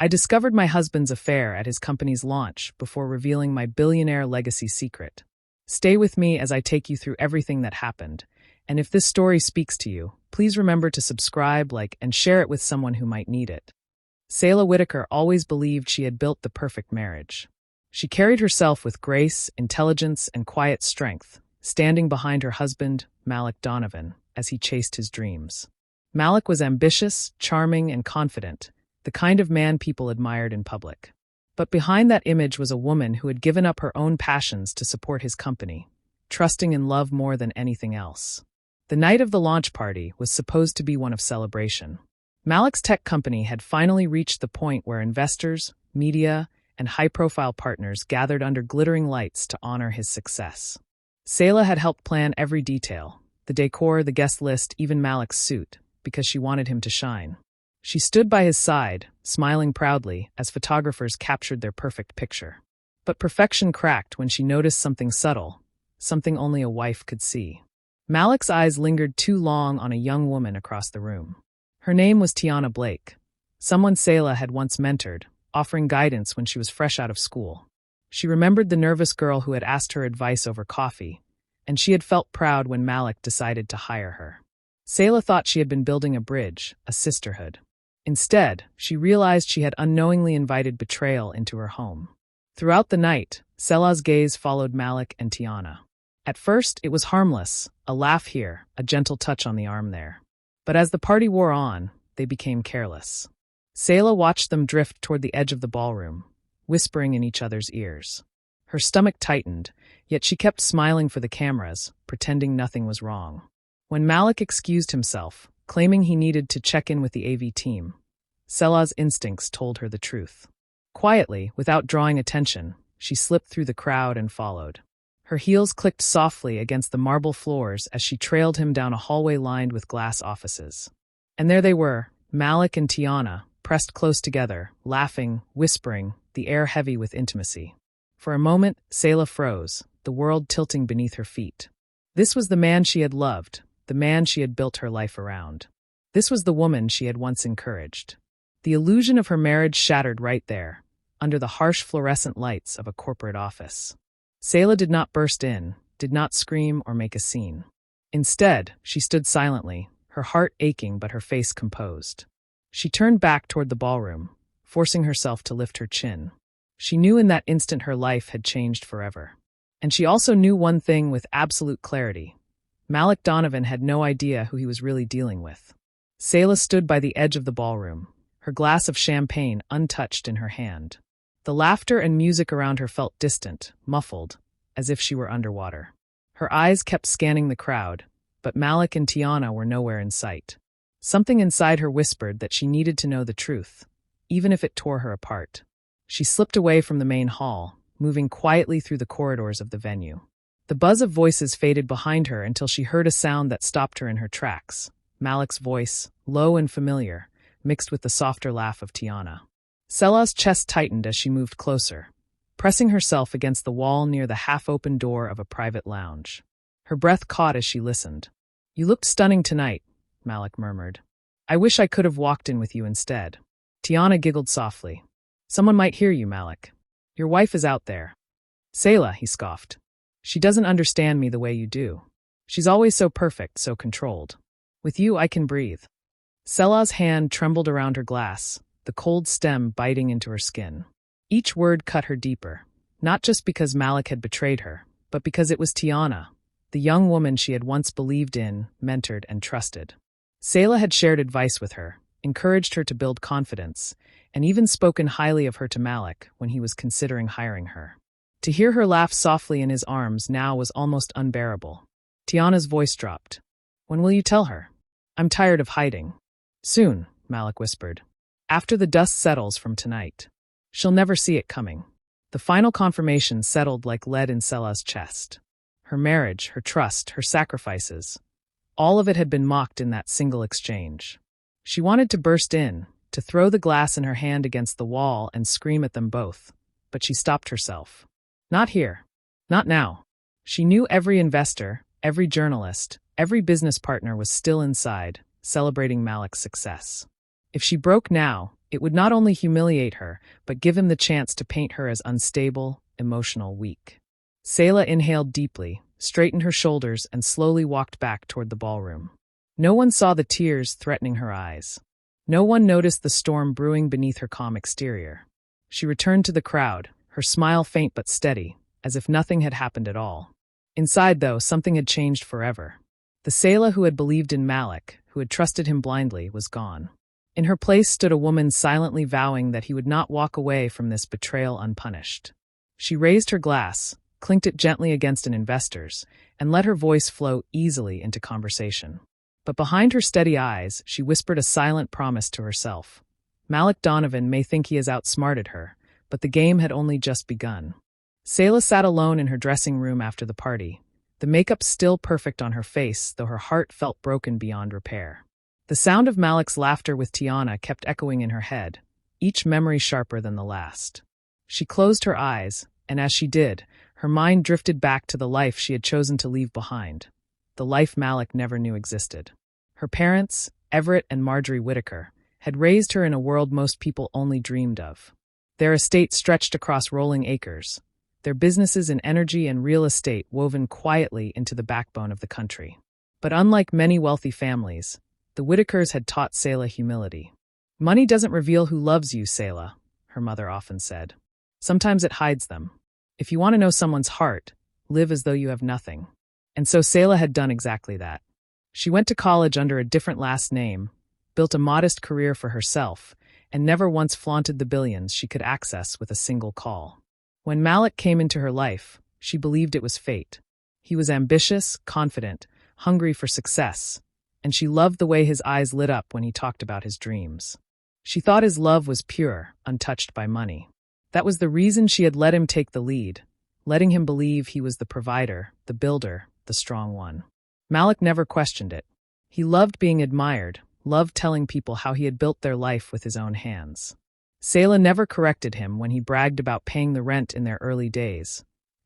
I discovered my husband's affair at his company's launch before revealing my billionaire legacy secret. Stay with me as I take you through everything that happened, and if this story speaks to you, please remember to subscribe, like, and share it with someone who might need it. Selah Whitaker always believed she had built the perfect marriage. She carried herself with grace, intelligence, and quiet strength, standing behind her husband, Malik Donovan, as he chased his dreams. Malik was ambitious, charming, and confident, the kind of man people admired in public. But behind that image was a woman who had given up her own passions to support his company, trusting in love more than anything else. The night of the launch party was supposed to be one of celebration. Malik's tech company had finally reached the point where investors, media, and high-profile partners gathered under glittering lights to honor his success. Selah had helped plan every detail, the decor, the guest list, even Malik's suit, because she wanted him to shine. She stood by his side, smiling proudly, as photographers captured their perfect picture. But perfection cracked when she noticed something subtle, something only a wife could see. Malik's eyes lingered too long on a young woman across the room. Her name was Tiana Blake, someone Selah had once mentored, offering guidance when she was fresh out of school. She remembered the nervous girl who had asked her advice over coffee, and she had felt proud when Malik decided to hire her. Selah thought she had been building a bridge, a sisterhood. Instead, she realized she had unknowingly invited betrayal into her home. Throughout the night, Selah's gaze followed Malik and Tiana. At first, it was harmless, a laugh here, a gentle touch on the arm there. But as the party wore on, they became careless. Selah watched them drift toward the edge of the ballroom, whispering in each other's ears. Her stomach tightened, yet she kept smiling for the cameras, pretending nothing was wrong. When Malik excused himself, claiming he needed to check in with the AV team, Selah's instincts told her the truth. Quietly, without drawing attention, she slipped through the crowd and followed. Her heels clicked softly against the marble floors as she trailed him down a hallway lined with glass offices. And there they were, Malik and Tiana, pressed close together, laughing, whispering, the air heavy with intimacy. For a moment, Selah froze, the world tilting beneath her feet. This was the man she had loved, the man she had built her life around. This was the woman she had once encouraged. The illusion of her marriage shattered right there, under the harsh fluorescent lights of a corporate office. Selah did not burst in, did not scream or make a scene. Instead, she stood silently, her heart aching but her face composed. She turned back toward the ballroom, forcing herself to lift her chin. She knew in that instant her life had changed forever. And she also knew one thing with absolute clarity. Malik Donovan had no idea who he was really dealing with. Selah stood by the edge of the ballroom, her glass of champagne untouched in her hand. The laughter and music around her felt distant, muffled, as if she were underwater. Her eyes kept scanning the crowd, but Malik and Tiana were nowhere in sight. Something inside her whispered that she needed to know the truth, even if it tore her apart. She slipped away from the main hall, moving quietly through the corridors of the venue. The buzz of voices faded behind her until she heard a sound that stopped her in her tracks. Malik's voice, low and familiar, mixed with the softer laugh of Tiana. Selah's chest tightened as she moved closer, pressing herself against the wall near the half-open door of a private lounge. Her breath caught as she listened. "You looked stunning tonight," Malik murmured. "I wish I could have walked in with you instead." Tiana giggled softly. "Someone might hear you, Malik. Your wife is out there." "Selah," he scoffed. "She doesn't understand me the way you do. She's always so perfect, so controlled. With you, I can breathe." Selah's hand trembled around her glass, the cold stem biting into her skin. Each word cut her deeper, not just because Malik had betrayed her, but because it was Tiana, the young woman she had once believed in, mentored, and trusted. Selah had shared advice with her, encouraged her to build confidence, and even spoken highly of her to Malik when he was considering hiring her. To hear her laugh softly in his arms now was almost unbearable. Tiana's voice dropped. "When will you tell her? I'm tired of hiding." "Soon," Malik whispered. "After the dust settles from tonight. She'll never see it coming." The final confirmation settled like lead in Selah's chest. Her marriage, her trust, her sacrifices, all of it had been mocked in that single exchange. She wanted to burst in, to throw the glass in her hand against the wall and scream at them both, but she stopped herself. Not here. Not now. She knew every investor, every journalist, every business partner was still inside, celebrating Malik's success. If she broke now, It would not only humiliate her, but give him the chance to paint her as unstable, emotional, weak. Selah inhaled deeply, straightened her shoulders, and slowly walked back toward the ballroom. No one saw the tears threatening her eyes. No one noticed the storm brewing beneath her calm exterior. She returned to the crowd, her smile faint but steady, as if nothing had happened at all. Inside, though, something had changed forever. The Selah who had believed in Malik, who had trusted him blindly, was gone. In her place stood a woman silently vowing that he would not walk away from this betrayal unpunished. She raised her glass, clinked it gently against an investor's, and let her voice flow easily into conversation. But behind her steady eyes, she whispered a silent promise to herself. Malik Donovan may think he has outsmarted her, but the game had only just begun. Selah sat alone in her dressing room after the party, the makeup still perfect on her face, though her heart felt broken beyond repair. The sound of Malik's laughter with Tiana kept echoing in her head, each memory sharper than the last. She closed her eyes, and as she did, her mind drifted back to the life she had chosen to leave behind, the life Malik never knew existed. Her parents, Everett and Marjorie Whitaker, had raised her in a world most people only dreamed of. Their estate stretched across rolling acres, their businesses in energy and real estate woven quietly into the backbone of the country. But unlike many wealthy families, the Whitakers had taught Selah humility. "Money doesn't reveal who loves you, Selah," her mother often said. "Sometimes it hides them. If you want to know someone's heart, live as though you have nothing." And so Selah had done exactly that. She went to college under a different last name, built a modest career for herself, and never once flaunted the billions she could access with a single call. When Malik came into her life, she believed it was fate. He was ambitious, confident, hungry for success, and she loved the way his eyes lit up when he talked about his dreams. She thought his love was pure, untouched by money. That was the reason she had let him take the lead, letting him believe he was the provider, the builder, the strong one. Malik never questioned it. He loved being admired, loved telling people how he had built their life with his own hands. Selah never corrected him when he bragged about paying the rent in their early days,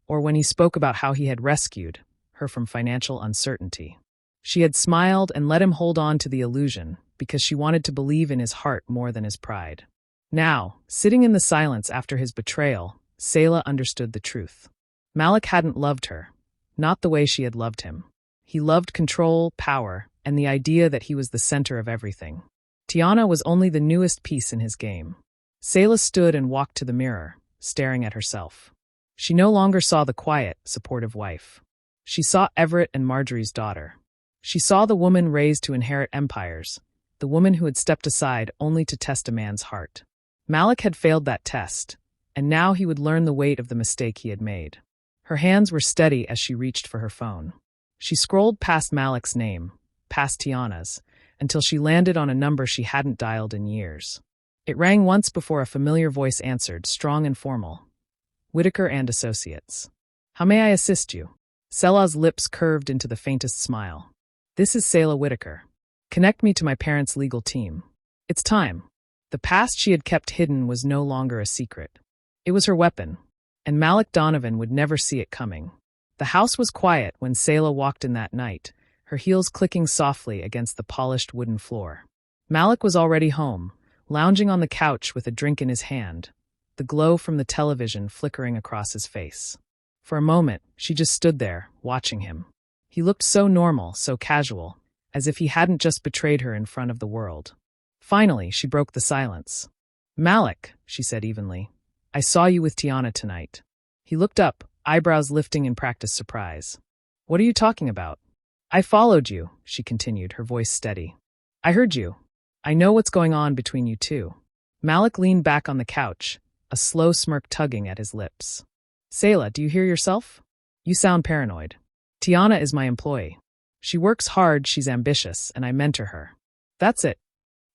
or when he spoke about how he had rescued her from financial uncertainty. She had smiled and let him hold on to the illusion because she wanted to believe in his heart more than his pride. Now, sitting in the silence after his betrayal, Selah understood the truth. Malik hadn't loved her, not the way she had loved him. He loved control, power, and the idea that he was the center of everything. Tiana was only the newest piece in his game. Selah stood and walked to the mirror, staring at herself. She no longer saw the quiet, supportive wife. She saw Everett and Marjorie's daughter. She saw the woman raised to inherit empires, the woman who had stepped aside only to test a man's heart. Malik had failed that test, and now he would learn the weight of the mistake he had made. Her hands were steady as she reached for her phone. She scrolled past Malik's name, past Tiana's, until she landed on a number she hadn't dialed in years. It rang once before a familiar voice answered, strong and formal. "Whitaker and Associates. How may I assist you?" Selah's lips curved into the faintest smile. "This is Selah Whitaker. Connect me to my parents' legal team. It's time." The past she had kept hidden was no longer a secret. It was her weapon, and Malik Donovan would never see it coming. The house was quiet when Selah walked in that night, her heels clicking softly against the polished wooden floor. Malik was already home, lounging on the couch with a drink in his hand, the glow from the television flickering across his face. For a moment, she just stood there, watching him. He looked so normal, so casual, as if he hadn't just betrayed her in front of the world. Finally, she broke the silence. "Malik," she said evenly, "I saw you with Tiana tonight." He looked up, eyebrows lifting in practiced surprise. "What are you talking about?" "I followed you," she continued, her voice steady. "I heard you. I know what's going on between you two." Malik leaned back on the couch, a slow smirk tugging at his lips. "Selah, do you hear yourself? You sound paranoid. Tiana is my employee. She works hard, she's ambitious, and I mentor her. That's it."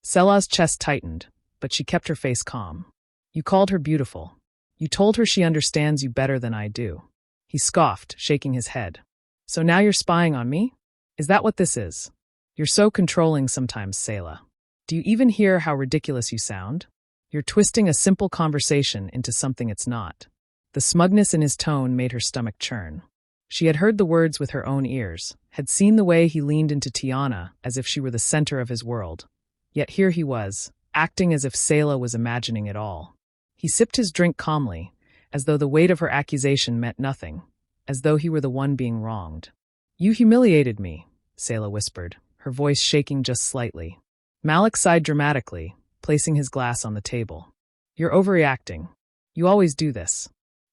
Selah's chest tightened, but she kept her face calm. "You called her beautiful. You told her she understands you better than I do." He scoffed, shaking his head. "So now you're spying on me? Is that what this is? You're so controlling sometimes, Selah. Do you even hear how ridiculous you sound? You're twisting a simple conversation into something it's not." The smugness in his tone made her stomach churn. She had heard the words with her own ears, had seen the way he leaned into Tiana as if she were the center of his world. Yet here he was, acting as if Selah was imagining it all. He sipped his drink calmly, as though the weight of her accusation meant nothing, as though he were the one being wronged. "You humiliated me," Selah whispered, her voice shaking just slightly. Malik sighed dramatically, placing his glass on the table. "You're overreacting. You always do this.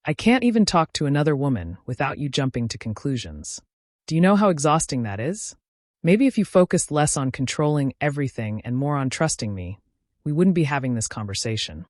I can't even talk to another woman without you jumping to conclusions. Do you know how exhausting that is? Maybe if you focused less on controlling everything and more on trusting me, we wouldn't be having this conversation."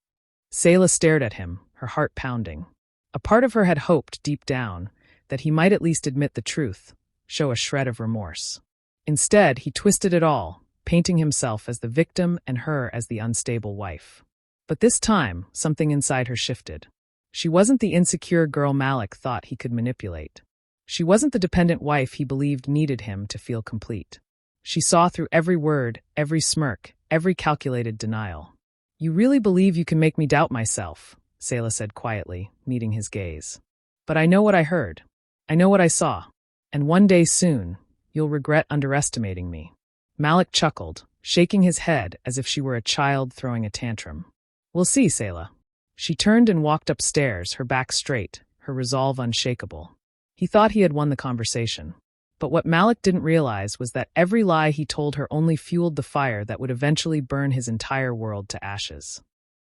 Selah stared at him, her heart pounding. A part of her had hoped, deep down, that he might at least admit the truth, show a shred of remorse. Instead, he twisted it all, painting himself as the victim and her as the unstable wife. But this time, something inside her shifted. She wasn't the insecure girl Malik thought he could manipulate. She wasn't the dependent wife he believed needed him to feel complete. She saw through every word, every smirk, every calculated denial. "You really believe you can make me doubt myself," Selah said quietly, meeting his gaze. "But I know what I heard. I know what I saw. And one day soon, you'll regret underestimating me." Malik chuckled, shaking his head as if she were a child throwing a tantrum. "We'll see, Selah." She turned and walked upstairs, her back straight, her resolve unshakable. He thought he had won the conversation. But what Malik didn't realize was that every lie he told her only fueled the fire that would eventually burn his entire world to ashes.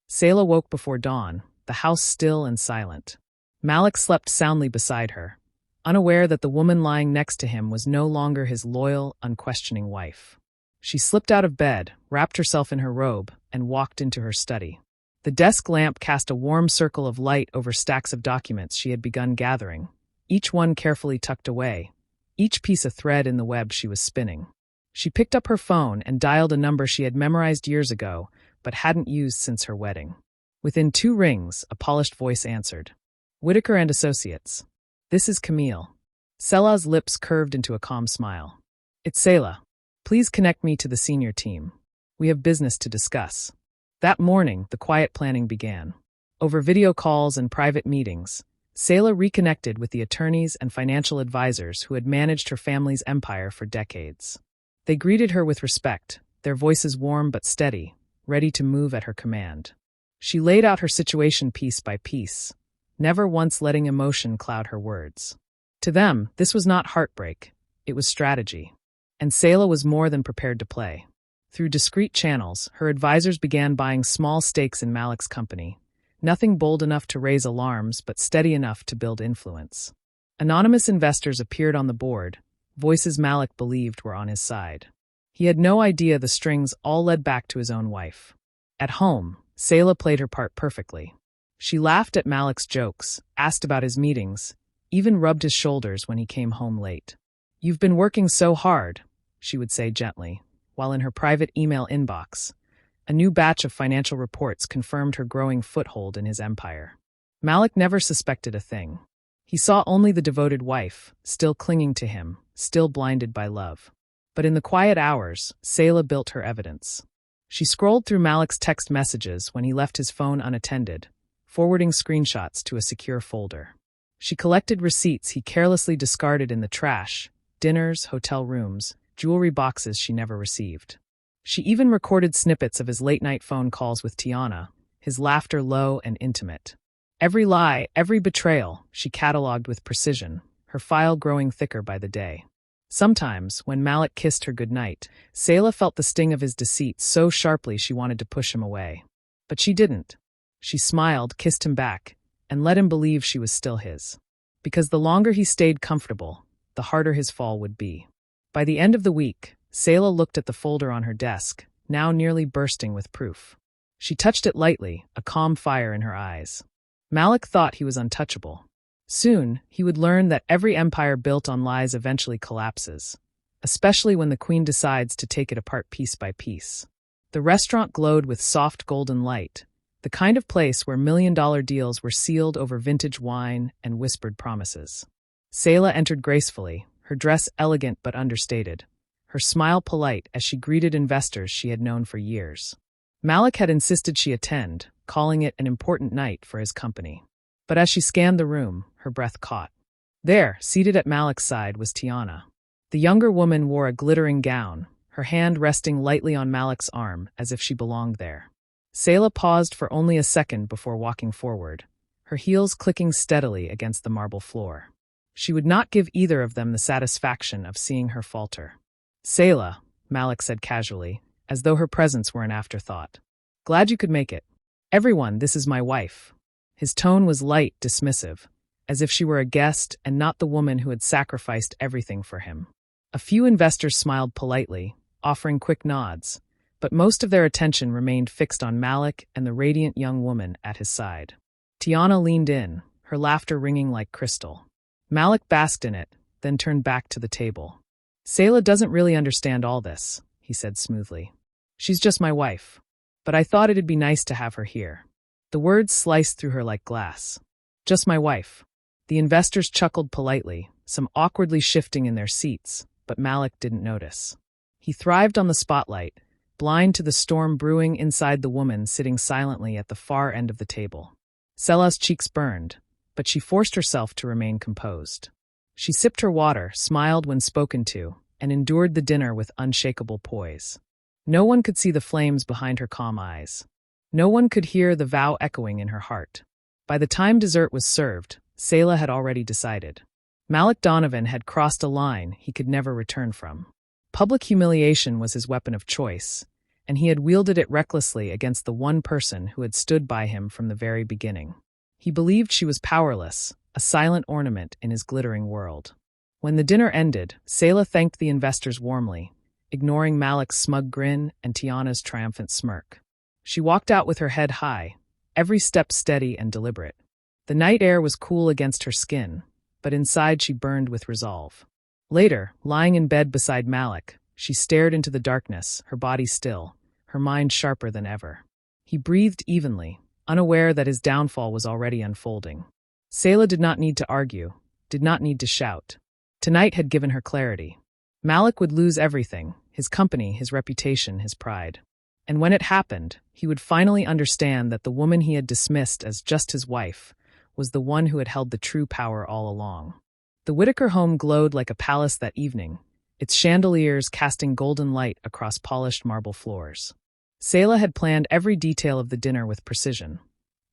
Selah woke before dawn, the house still and silent. Malik slept soundly beside her, unaware that the woman lying next to him was no longer his loyal, unquestioning wife. She slipped out of bed, wrapped herself in her robe, and walked into her study. The desk lamp cast a warm circle of light over stacks of documents she had begun gathering, each one carefully tucked away, each piece a thread in the web she was spinning. She picked up her phone and dialed a number she had memorized years ago, but hadn't used since her wedding. Within 2 rings, a polished voice answered. "Whitaker and Associates. This is Camille." Selah's lips curved into a calm smile. "It's Selah. Please connect me to the senior team. We have business to discuss." That morning, the quiet planning began. Over video calls and private meetings, Selah reconnected with the attorneys and financial advisors who had managed her family's empire for decades. They greeted her with respect, their voices warm but steady, ready to move at her command. She laid out her situation piece by piece, never once letting emotion cloud her words. To them, this was not heartbreak, it was strategy. And Selah was more than prepared to play. Through discreet channels, her advisors began buying small stakes in Malik's company. Nothing bold enough to raise alarms, but steady enough to build influence. Anonymous investors appeared on the board, voices Malik believed were on his side. He had no idea the strings all led back to his own wife. At home, Selah played her part perfectly. She laughed at Malik's jokes, asked about his meetings, even rubbed his shoulders when he came home late. "You've been working so hard," she would say gently, while in her private email inbox, a new batch of financial reports confirmed her growing foothold in his empire. Malik never suspected a thing. He saw only the devoted wife, still clinging to him, still blinded by love. But in the quiet hours, Selah built her evidence. She scrolled through Malik's text messages when he left his phone unattended, forwarding screenshots to a secure folder. She collected receipts he carelessly discarded in the trash, dinners, hotel rooms, jewelry boxes she never received. She even recorded snippets of his late-night phone calls with Tiana, his laughter low and intimate. Every lie, every betrayal, she cataloged with precision, her file growing thicker by the day. Sometimes, when Malik kissed her goodnight, Selah felt the sting of his deceit so sharply she wanted to push him away. But she didn't. She smiled, kissed him back, and let him believe she was still his. Because the longer he stayed comfortable, the harder his fall would be. By the end of the week, Selah looked at the folder on her desk, now nearly bursting with proof. She touched it lightly, a calm fire in her eyes. Malik thought he was untouchable. Soon, he would learn that every empire built on lies eventually collapses, especially when the queen decides to take it apart piece by piece. The restaurant glowed with soft golden light, the kind of place where million-dollar deals were sealed over vintage wine and whispered promises. Selah entered gracefully, her dress elegant but understated, her smile polite as she greeted investors she had known for years. Malik had insisted she attend, calling it an important night for his company. But as she scanned the room, her breath caught. There, seated at Malik's side, was Tiana. The younger woman wore a glittering gown, her hand resting lightly on Malik's arm as if she belonged there. Selah paused for only a second before walking forward, her heels clicking steadily against the marble floor. She would not give either of them the satisfaction of seeing her falter. "Selah," Malik said casually, as though her presence were an afterthought. "Glad you could make it. Everyone, this is my wife." His tone was light, dismissive, as if she were a guest and not the woman who had sacrificed everything for him. A few investors smiled politely, offering quick nods, but most of their attention remained fixed on Malik and the radiant young woman at his side. Tiana leaned in, her laughter ringing like crystal. Malik basked in it, then turned back to the table. "Selah doesn't really understand all this," he said smoothly. "She's just my wife. But I thought it'd be nice to have her here." The words sliced through her like glass. "Just my wife." The investors chuckled politely, some awkwardly shifting in their seats, but Malik didn't notice. He thrived on the spotlight, blind to the storm brewing inside the woman sitting silently at the far end of the table. Selah's cheeks burned, but she forced herself to remain composed. She sipped her water, smiled when spoken to, and endured the dinner with unshakable poise. No one could see the flames behind her calm eyes. No one could hear the vow echoing in her heart. By the time dessert was served, Selah had already decided. Malik Donovan had crossed a line he could never return from. Public humiliation was his weapon of choice, and he had wielded it recklessly against the one person who had stood by him from the very beginning. He believed she was powerless, a silent ornament in his glittering world. When the dinner ended, Selah thanked the investors warmly, ignoring Malik's smug grin and Tiana's triumphant smirk. She walked out with her head high, every step steady and deliberate. The night air was cool against her skin, but inside she burned with resolve. Later, lying in bed beside Malik, she stared into the darkness, her body still, her mind sharper than ever. He breathed evenly, unaware that his downfall was already unfolding. Selah did not need to argue, did not need to shout. Tonight had given her clarity. Malik would lose everything, his company, his reputation, his pride. And when it happened, he would finally understand that the woman he had dismissed as just his wife was the one who had held the true power all along. The Whitaker home glowed like a palace that evening, its chandeliers casting golden light across polished marble floors. Selah had planned every detail of the dinner with precision.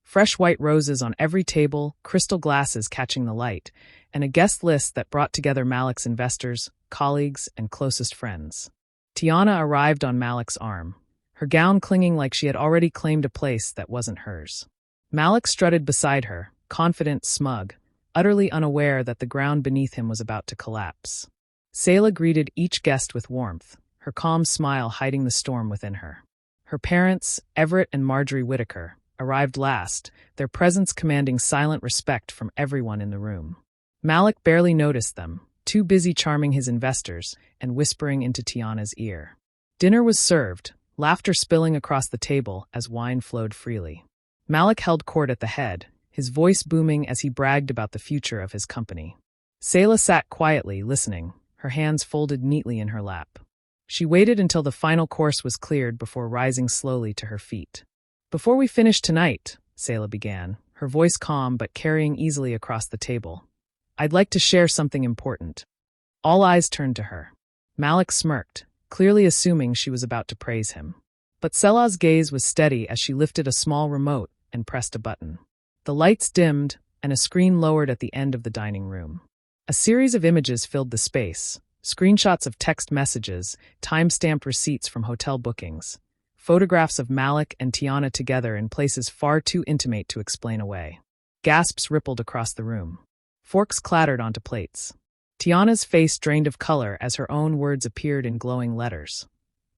Fresh white roses on every table, crystal glasses catching the light, and a guest list that brought together Malik's investors, colleagues, and closest friends. Tiana arrived on Malik's arm, her gown clinging like she had already claimed a place that wasn't hers. Malik strutted beside her, confident, smug, utterly unaware that the ground beneath him was about to collapse. Selah greeted each guest with warmth, her calm smile hiding the storm within her. Her parents, Everett and Marjorie Whitaker, arrived last, their presence commanding silent respect from everyone in the room. Malik barely noticed them, too busy charming his investors and whispering into Tiana's ear. Dinner was served, laughter spilling across the table as wine flowed freely. Malik held court at the head, his voice booming as he bragged about the future of his company. Selah sat quietly, listening, her hands folded neatly in her lap. She waited until the final course was cleared before rising slowly to her feet. "Before we finish tonight," Selah began, her voice calm but carrying easily across the table, "I'd like to share something important." All eyes turned to her. Malik smirked, clearly assuming she was about to praise him. But Selah's gaze was steady as she lifted a small remote and pressed a button. The lights dimmed, and a screen lowered at the end of the dining room. A series of images filled the space, screenshots of text messages, time-stamped receipts from hotel bookings, photographs of Malik and Tiana together in places far too intimate to explain away. Gasps rippled across the room. Forks clattered onto plates. Tiana's face drained of color as her own words appeared in glowing letters.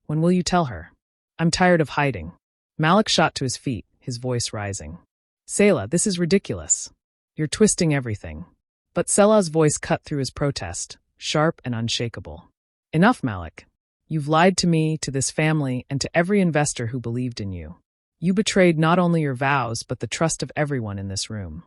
"When will you tell her? I'm tired of hiding." Malik shot to his feet, his voice rising. "Selah, this is ridiculous. You're twisting everything." But Selah's voice cut through his protest, sharp and unshakable. "Enough, Malik. You've lied to me, to this family, and to every investor who believed in you. You betrayed not only your vows but the trust of everyone in this room."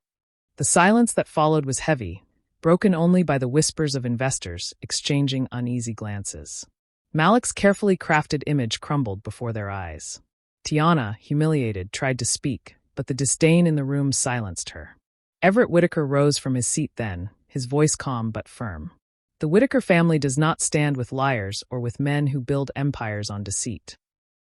The silence that followed was heavy, broken only by the whispers of investors exchanging uneasy glances. Malik's carefully crafted image crumbled before their eyes. Tiana, humiliated, tried to speak, but the disdain in the room silenced her. Everett Whitaker rose from his seat then, his voice calm but firm. "The Whitaker family does not stand with liars or with men who build empires on deceit.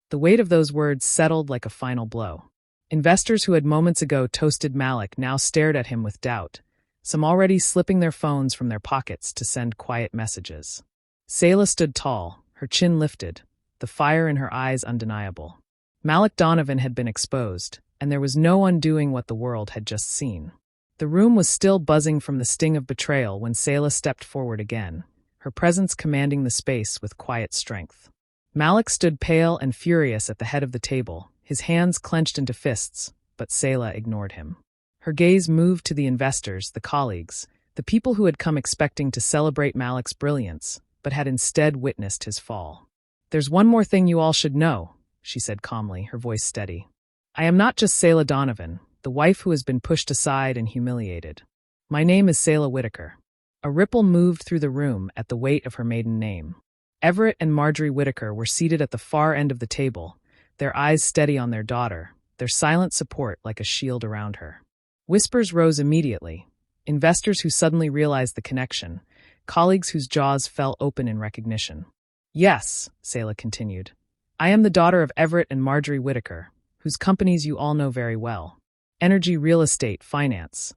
The weight of those words settled like a final blow. Investors who had moments ago toasted Malik now stared at him with doubt, some already slipping their phones from their pockets to send quiet messages. Selah stood tall, her chin lifted, the fire in her eyes undeniable. Malik Donovan had been exposed, and there was no undoing what the world had just seen. The room was still buzzing from the sting of betrayal when Selah stepped forward again, her presence commanding the space with quiet strength. Malik stood pale and furious at the head of the table, his hands clenched into fists, but Selah ignored him. Her gaze moved to the investors, the colleagues, the people who had come expecting to celebrate Malik's brilliance, but had instead witnessed his fall. "There's one more thing you all should know," she said calmly, her voice steady. "I am not just Selah Donovan, the wife who has been pushed aside and humiliated. My name is Selah Whitaker." A ripple moved through the room at the weight of her maiden name. Everett and Marjorie Whitaker were seated at the far end of the table, their eyes steady on their daughter, their silent support like a shield around her. Whispers rose immediately. Investors who suddenly realized the connection, colleagues whose jaws fell open in recognition. "Yes," Selah continued. "I am the daughter of Everett and Marjorie Whitaker, whose companies you all know very well. Energy, real estate, finance.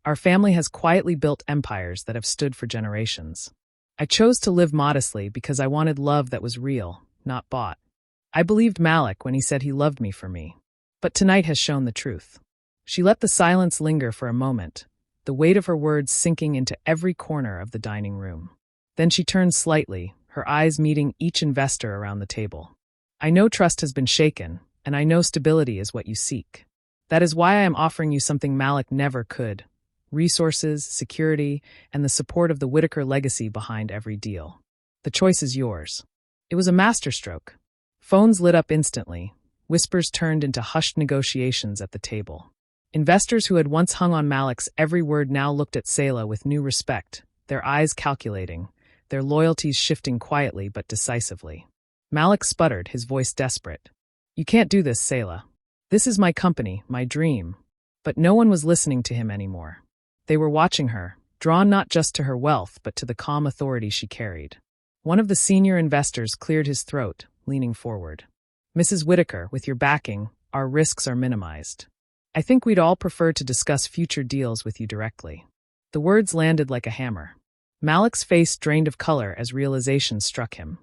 Our family has quietly built empires that have stood for generations. I chose to live modestly because I wanted love that was real, not bought. I believed Malik when he said he loved me for me. But tonight has shown the truth." She let the silence linger for a moment, the weight of her words sinking into every corner of the dining room. Then she turned slightly, her eyes meeting each investor around the table. "I know trust has been shaken, and I know stability is what you seek. That is why I am offering you something Malik never could: resources, security, and the support of the Whitaker legacy behind every deal. The choice is yours." It was a masterstroke. Phones lit up instantly. Whispers turned into hushed negotiations at the table. Investors who had once hung on Malik's every word now looked at Selah with new respect, their eyes calculating, their loyalties shifting quietly but decisively. Malik sputtered, his voice desperate. "You can't do this, Selah. This is my company, my dream." But no one was listening to him anymore. They were watching her, drawn not just to her wealth but to the calm authority she carried. One of the senior investors cleared his throat, leaning forward. "Mrs. Whitaker, with your backing, our risks are minimized. I think we'd all prefer to discuss future deals with you directly." The words landed like a hammer. Malik's face drained of color as realization struck him.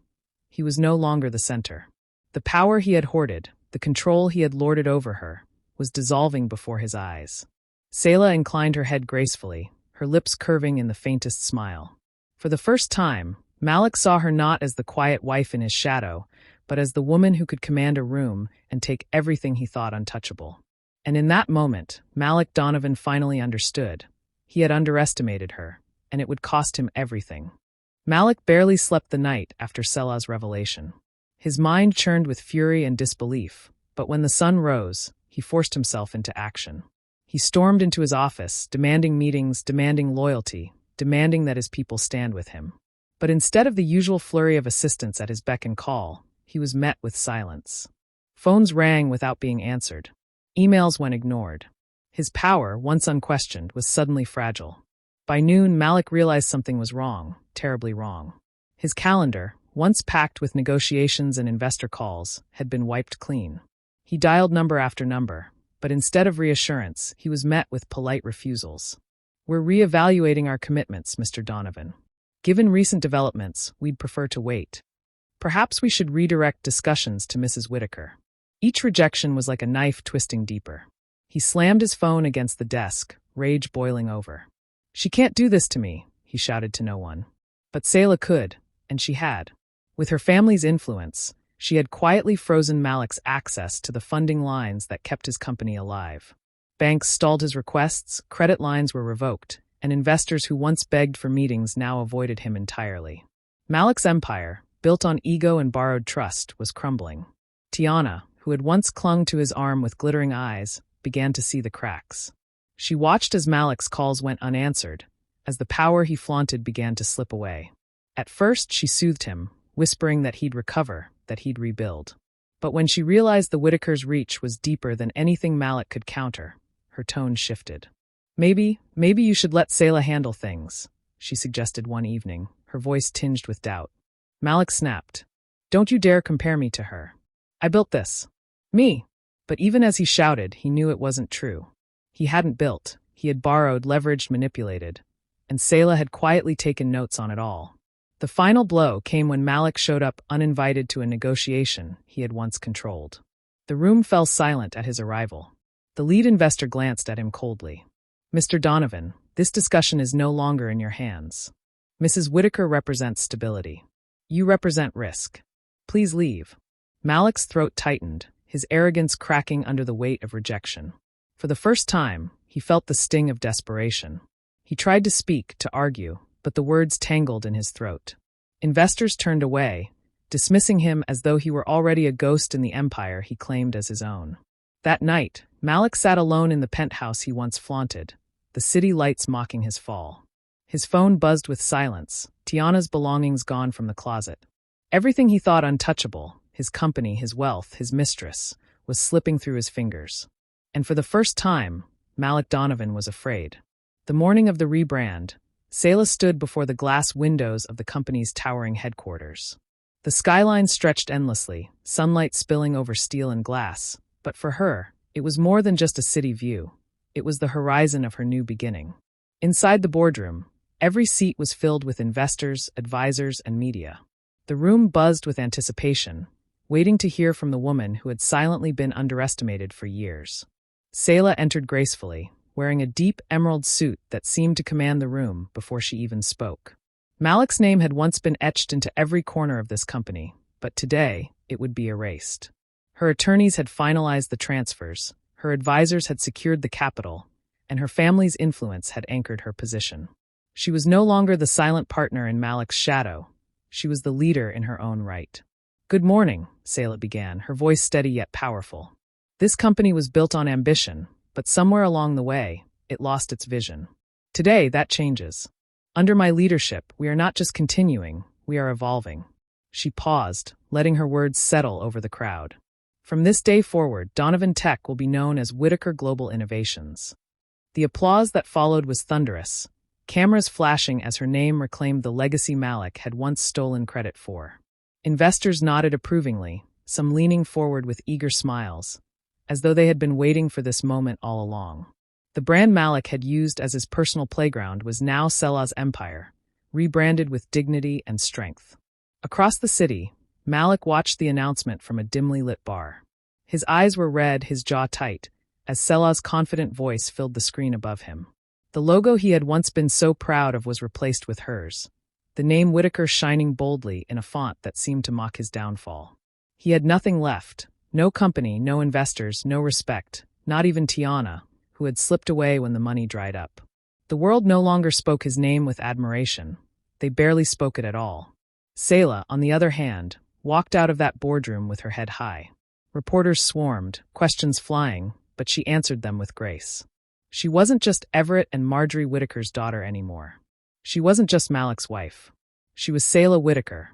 He was no longer the center. The power he had hoarded, the control he had lorded over her, was dissolving before his eyes. Selah inclined her head gracefully, her lips curving in the faintest smile. For the first time, Malik saw her not as the quiet wife in his shadow, but as the woman who could command a room and take everything he thought untouchable. And in that moment, Malik Donovan finally understood. He had underestimated her, and it would cost him everything. Malik barely slept the night after Selah's revelation. His mind churned with fury and disbelief, but when the sun rose, he forced himself into action. He stormed into his office, demanding meetings, demanding loyalty, demanding that his people stand with him. But instead of the usual flurry of assistants at his beck and call, he was met with silence. Phones rang without being answered. Emails went ignored. His power, once unquestioned, was suddenly fragile. By noon, Malik realized something was wrong, terribly wrong. His calendar, once packed with negotiations and investor calls, had been wiped clean. He dialed number after number, but instead of reassurance, he was met with polite refusals. "We're reevaluating our commitments, Mr. Donovan. Given recent developments, we'd prefer to wait. Perhaps we should redirect discussions to Mrs. Whitaker." Each rejection was like a knife twisting deeper. He slammed his phone against the desk, rage boiling over. "She can't do this to me," he shouted to no one. But Selah could, and she had. With her family's influence, she had quietly frozen Malik's access to the funding lines that kept his company alive. Banks stalled his requests, credit lines were revoked, and investors who once begged for meetings now avoided him entirely. Malik's empire, built on ego and borrowed trust, was crumbling. Tiana, who had once clung to his arm with glittering eyes, began to see the cracks. She watched as Malik's calls went unanswered, as the power he flaunted began to slip away. At first, she soothed him, whispering that he'd recover, that he'd rebuild. But when she realized the Whitakers' reach was deeper than anything Malik could counter, her tone shifted. Maybe you should let Selah handle things," she suggested one evening, her voice tinged with doubt. Malik snapped. "Don't you dare compare me to her. I built this. Me. But even as he shouted, he knew it wasn't true. He hadn't built. He had borrowed, leveraged, manipulated. And Selah had quietly taken notes on it all. The final blow came when Malik showed up uninvited to a negotiation he had once controlled. The room fell silent at his arrival. The lead investor glanced at him coldly. Mr. Donovan, this discussion is no longer in your hands. Mrs. Whitaker represents stability. You represent risk. Please leave. Malik's throat tightened, his arrogance cracking under the weight of rejection. For the first time, he felt the sting of desperation. He tried to speak, to argue, but the words tangled in his throat. Investors turned away, dismissing him as though he were already a ghost in the empire he claimed as his own. That night, Malik sat alone in the penthouse he once flaunted, the city lights mocking his fall. His phone buzzed with silence, Tiana's belongings gone from the closet. Everything he thought untouchable, his company, his wealth, his mistress, was slipping through his fingers. And for the first time, Malik Donovan was afraid. The morning of the rebrand, Selah stood before the glass windows of the company's towering headquarters. The skyline stretched endlessly, sunlight spilling over steel and glass, but for her, it was more than just a city view. It was the horizon of her new beginning. Inside the boardroom, every seat was filled with investors, advisors, and media. The room buzzed with anticipation, waiting to hear from the woman who had silently been underestimated for years. Selah entered gracefully, wearing a deep emerald suit that seemed to command the room before she even spoke. Malik's name had once been etched into every corner of this company, but today it would be erased. Her attorneys had finalized the transfers, her advisors had secured the capital, and her family's influence had anchored her position. She was no longer the silent partner in Malik's shadow. She was the leader in her own right. Good morning, Selah began, her voice steady yet powerful. This company was built on ambition, but somewhere along the way, it lost its vision. Today, that changes. Under my leadership, we are not just continuing, we are evolving. She paused, letting her words settle over the crowd. From this day forward, Donovan Tech will be known as Whitaker Global Innovations. The applause that followed was thunderous, cameras flashing as her name reclaimed the legacy Malik had once stolen credit for. Investors nodded approvingly, some leaning forward with eager smiles, as though they had been waiting for this moment all along. The brand Malik had used as his personal playground was now Selah's empire, rebranded with dignity and strength. Across the city, Malik watched the announcement from a dimly lit bar. His eyes were red, his jaw tight, as Selah's confident voice filled the screen above him. The logo he had once been so proud of was replaced with hers, the name Whitaker shining boldly in a font that seemed to mock his downfall. He had nothing left. No company, no investors, no respect, not even Tiana, who had slipped away when the money dried up. The world no longer spoke his name with admiration. They barely spoke it at all. Selah, on the other hand, walked out of that boardroom with her head high. Reporters swarmed, questions flying, but she answered them with grace. She wasn't just Everett and Marjorie Whitaker's daughter anymore. She wasn't just Malik's wife. She was Selah Whitaker,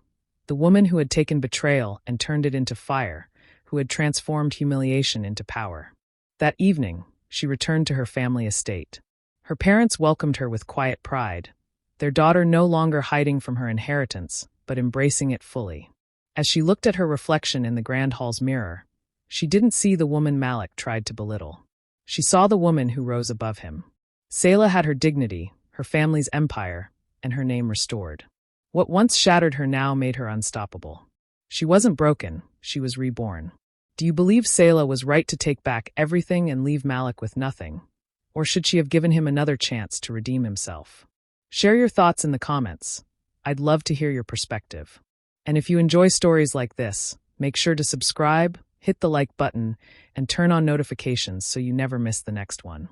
the woman who had taken betrayal and turned it into fire, who had transformed humiliation into power. That evening, she returned to her family estate. Her parents welcomed her with quiet pride, their daughter no longer hiding from her inheritance, but embracing it fully. As she looked at her reflection in the grand hall's mirror, she didn't see the woman Malik tried to belittle. She saw the woman who rose above him. Selah had her dignity, her family's empire, and her name restored. What once shattered her now made her unstoppable. She wasn't broken, she was reborn. Do you believe Selah was right to take back everything and leave Malik with nothing? Or should she have given him another chance to redeem himself? Share your thoughts in the comments. I'd love to hear your perspective. And if you enjoy stories like this, make sure to subscribe, hit the like button, and turn on notifications so you never miss the next one.